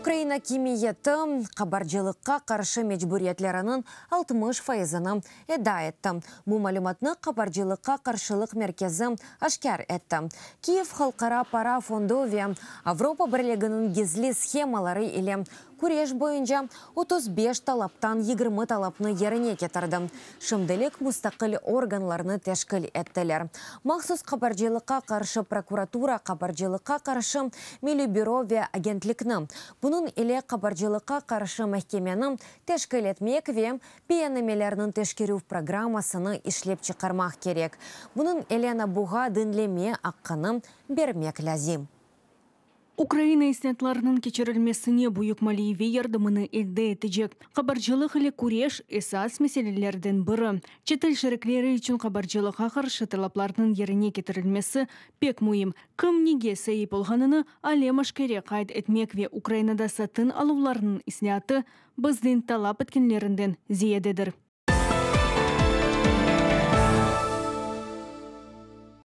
Украина кимиеті қабаржылыққа қаршы мәжбүриетлерінің 60%-ны эда етті. Бұл мәліметні қабаржылыққа қаршылық меркезі ашкар етті. Киев халқара пара фондове Авропа бірлігінің гизли схемалары или күреш бойынша 35 талаптан 20 талапны еріне кетірді. Шымдылық мұстақыл органларны тәшкіл еттілер. Мақсус қабаржылыққа қаршы прокуратура қабаржылыққа қаршы Милибюрове агентлікні. Бұның еле қабаржылыққа қаршы мәхкеменің тәшкіл етмек ве пиенемелерінің тәшкеру программасыны ішлеп чықармақ керек. Бұның елена бұға дінлеме аққаны бермек ләзім. Украина иснетларының кечерілмесіне бұйық Малиеве ярдымыны елді етежек. Қабаржылық или күреш esas мәселелерден бірі. Четіл шіреклері үшін қабаржылыққа қаршы талапларының еріне кетірілмесі пек мұйым. Кім неге сәйіп болғаныны алемаш керек қайд етмек ве Украинада сатын алуларының исняты біздің талап еткенлерінден зиедедір.